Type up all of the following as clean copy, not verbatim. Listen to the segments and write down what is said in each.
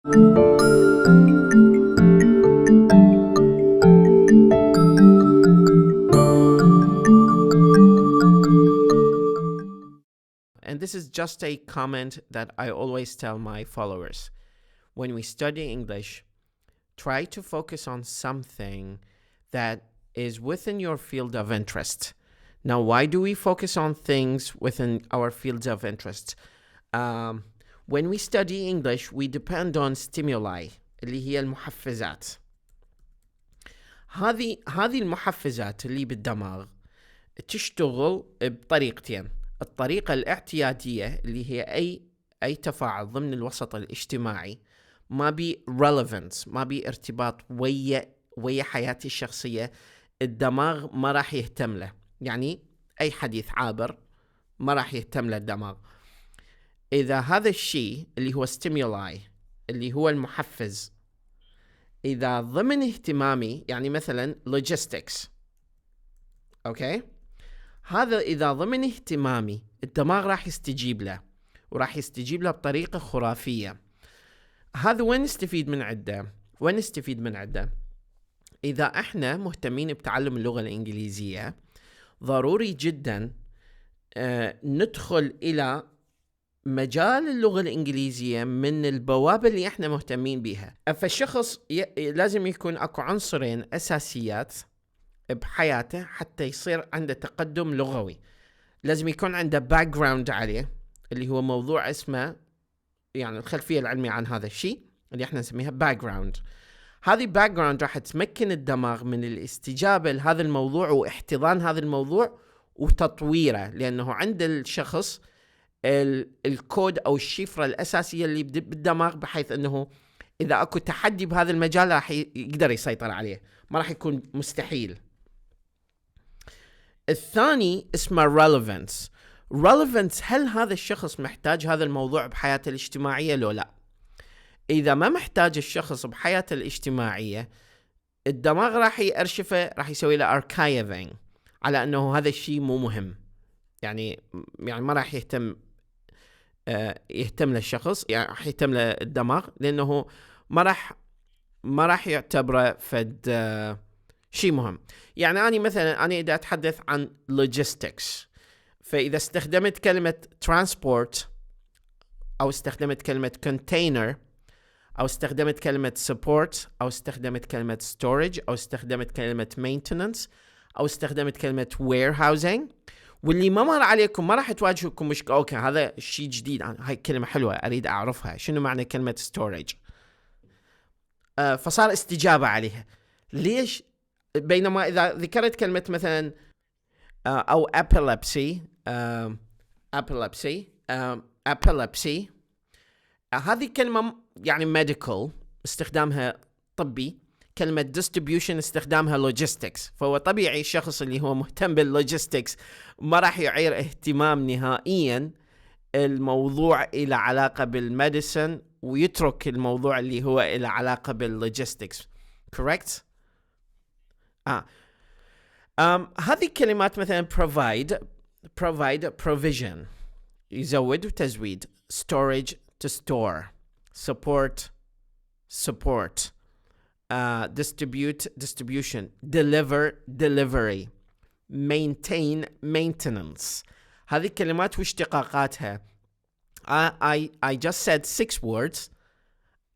And this is just a comment that I always tell my followers. When we study English, try to focus on something that is within your field of interest. Now, why do we focus on things within our fields of interest? When we study English, we depend on stimuli اللي هي المحفزات. هذه المحفزات اللي بالدماغ تشتغل بطريقتين. الطريقة الاعتيادية اللي هي أي تفاعل ضمن الوسط الاجتماعي ما بي relevance، ما بي ارتباط ويا حياتي الشخصية، الدماغ ما راح يهتم له. يعني أي حديث عابر ما راح يهتم له الدماغ. إذا هذا الشيء اللي هو stimuli اللي هو المحفز إذا ضمن اهتمامي، يعني مثلا logistics، أوكي، هذا إذا ضمن اهتمامي الدماغ راح يستجيب له، وراح يستجيب له بطريقة خرافية. هذا وين نستفيد من عدة؟ إذا احنا مهتمين بتعلم اللغة الإنجليزية، ضروري جدا ندخل إلى مجال اللغة الإنجليزية من البوابة اللي احنا مهتمين بها. فالشخص لازم يكون اكو عنصرين أساسيات بحياته حتى يصير عنده تقدم لغوي. لازم يكون عنده باك جراوند عليه، اللي هو موضوع اسمه يعني الخلفية العلمية عن هذا الشيء اللي احنا نسميها باك جراوند. هذه باك جراوند راح تمكن الدماغ من الاستجابة لهذا الموضوع واحتضان هذا الموضوع وتطويره، لأنه عند الشخص الكود أو الشفرة الأساسية اللي بالدماغ، بحيث أنه إذا أكو تحدي بهذا المجال راح يقدر يسيطر عليه، ما راح يكون مستحيل. الثاني اسمه relevance. هل هذا الشخص محتاج هذا الموضوع بحياته الاجتماعية لو لا؟ إذا ما محتاج الشخص بحياته الاجتماعية، الدماغ راح يأرشفه، راح يسوي له archiving على أنه هذا الشيء مو مهم. يعني ما راح يهتم للشخص، يعني راح يهتم للدماغ، لأنه ما راح يعتبره فد شيء مهم. يعني أنا مثلا إذا أتحدث عن logistics، فإذا استخدمت كلمة transport أو استخدمت كلمة container أو استخدمت كلمة support أو استخدمت كلمة storage أو استخدمت كلمة maintenance أو استخدمت كلمة warehousing، واللي ما مر عليكم ما راح تواجهكم مشكلة. أوكي، هذا شيء جديد، هاي كلمة حلوة أريد أعرفها، شنو معنى كلمة storage؟ فصار استجابة عليها. ليش؟ بينما إذا ذكرت كلمة مثلا أو epilepsy هذه كلمة يعني medical استخدامها طبي، كلمة distribution استخدامها logistics. فهو طبيعي الشخص اللي هو مهتم باللوجيستكس ما راح يعير اهتمام نهائيا الموضوع إلى علاقة بالميديسن، ويترك الموضوع اللي هو إلى علاقة باللوجيستكس. correct؟ هذه كلمات مثلا provide provision يزود وتزويد، storage to store، support distribution، delivery، maintain maintenance. هذه كلمات واشتقاقاتها. I just said 6 words،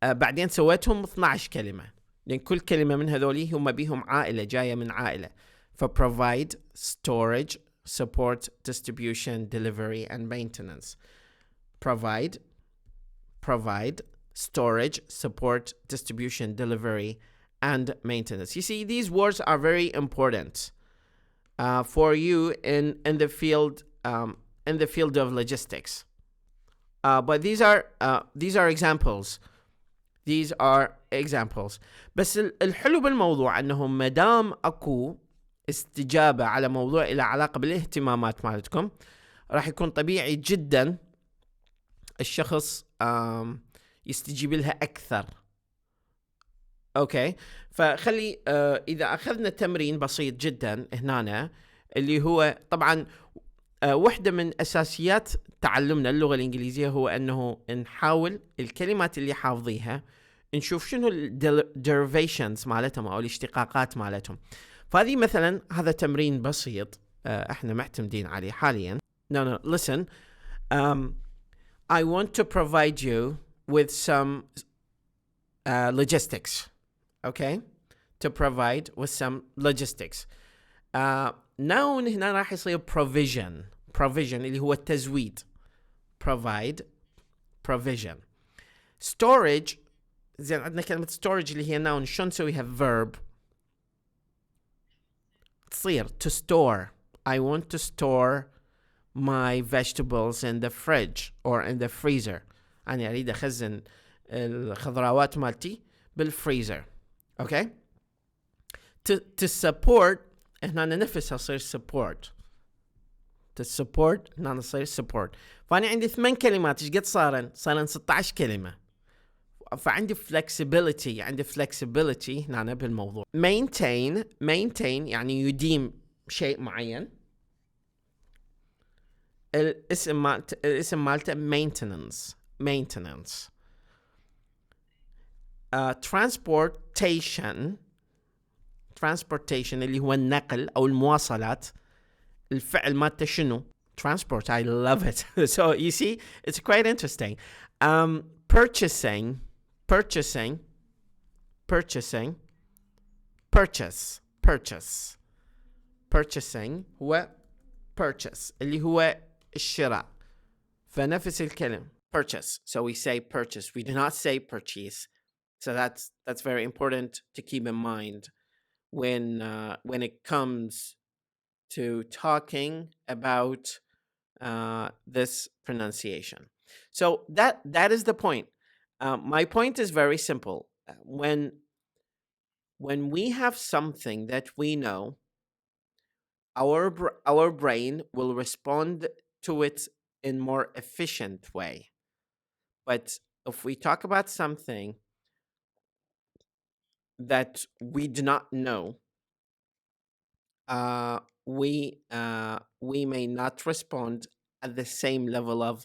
بعدين سويتهم 12 كلمة، لأن كل كلمة من هذولي هم بيهم عائلة جاية من عائلة. provide، storage، support، distribution، delivery and maintenance. provide، storage، support، distribution، delivery and maintenance. You see, these words are very important for you in the field of logistics. But these are examples. بس الحلو بالموضوع أنه مدام أكو استجابة على موضوع إلى علاقة بالاهتمامات مالتكم، راح يكون طبيعي جدا الشخص يستجيب لها أكثر. أوكي، فخلي إذا أخذنا تمرين بسيط جدا هنا، اللي هو طبعا واحدة من أساسيات تعلمنا اللغة الإنجليزية هو أنه نحاول الكلمات اللي حافظيها نشوف شنو derivations مالتهم أو الاشتقاقات مالتهم. فهذه مثلا هذا تمرين بسيط احنا معتمدين عليه حاليا. No, listen. I want to provide you with some logistics. Okay? To provide with some logistics. noun هنا راح يصير provision اللي هو التزويد. provide provision. storage زين عندنا كلمة storage اللي هي noun شلون نسويها verb تصير to store. I want to store my vegetables in the fridge or in the freezer. أنا أريد أخزن الخضروات مالتي بالفريزر. Okay? To support هنا نفسها تصير support. To support هنا نصير support. فأنا عندي 8 كلمات. إيش قد صارن 16 كلمة. فعندي flexibility هنا بالموضوع. maintain يعني يديم شيء معين. الاسم مالته maintenance. transportation اللي هو النقل أو المواصلات. الفعل مالته شنو؟ transport. I love it. So you see, it's quite interesting. Purchase purchasing هو purchase اللي هو الشراء. فنفس الكلمة purchase. So we say purchase. We do not say purchase. So that's very important to keep in mind when it comes to talking about this pronunciation. So that is the point. My point is very simple. When we have something that we know, our brain will respond to it in more efficient way. But if we talk about something that we do not know, we may not respond at the same level of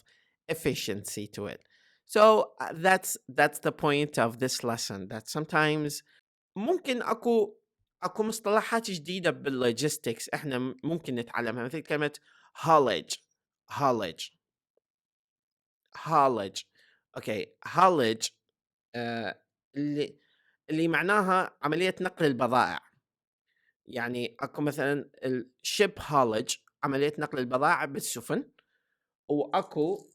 efficiency to it. So that's the point of this lesson, that sometimes ممكن اكو مصطلحات جديدة باللوجيستكس احنا ممكن نتعلمها، مثل كلمة haulage. اوكي haulage اللي معناها عملية نقل البضائع. يعني اكو مثلا الشيب هالج عملية نقل البضائع بالسفن، واكو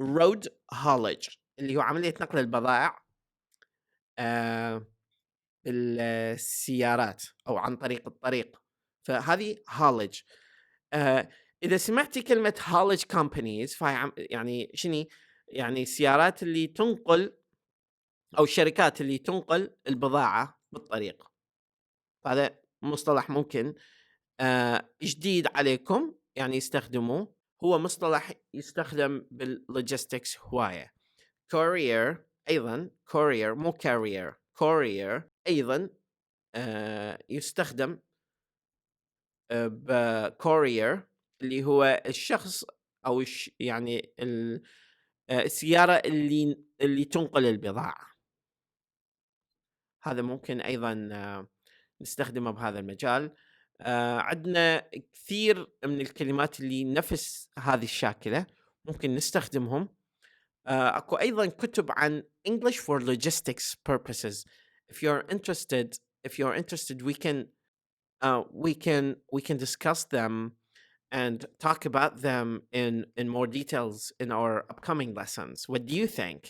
رود هالج اللي هو عملية نقل البضائع بالسيارات او عن طريق الطريق. فهذه هالج. اذا سمعتي كلمة هالج كومبانيز فهي يعني شنو؟ يعني السيارات اللي تنقل او الشركات اللي تنقل البضاعة بالطريق. هذا مصطلح ممكن جديد عليكم يعني يستخدموه. هو مصطلح يستخدم باللوجيستكس هواية. courier أيضا courier مو carrier. courier أيضا يستخدم courier اللي هو الشخص أو يعني السيارة اللي تنقل البضاعة. هذا ممكن أيضا نستخدمه بهذا المجال. عندنا كثير من الكلمات اللي نفس هذه الشاكلة ممكن نستخدمهم. أكو أيضا كتب عن English for logistics purposes. If you're interested, we can discuss them and talk about them in more details in our upcoming lessons. What do you think?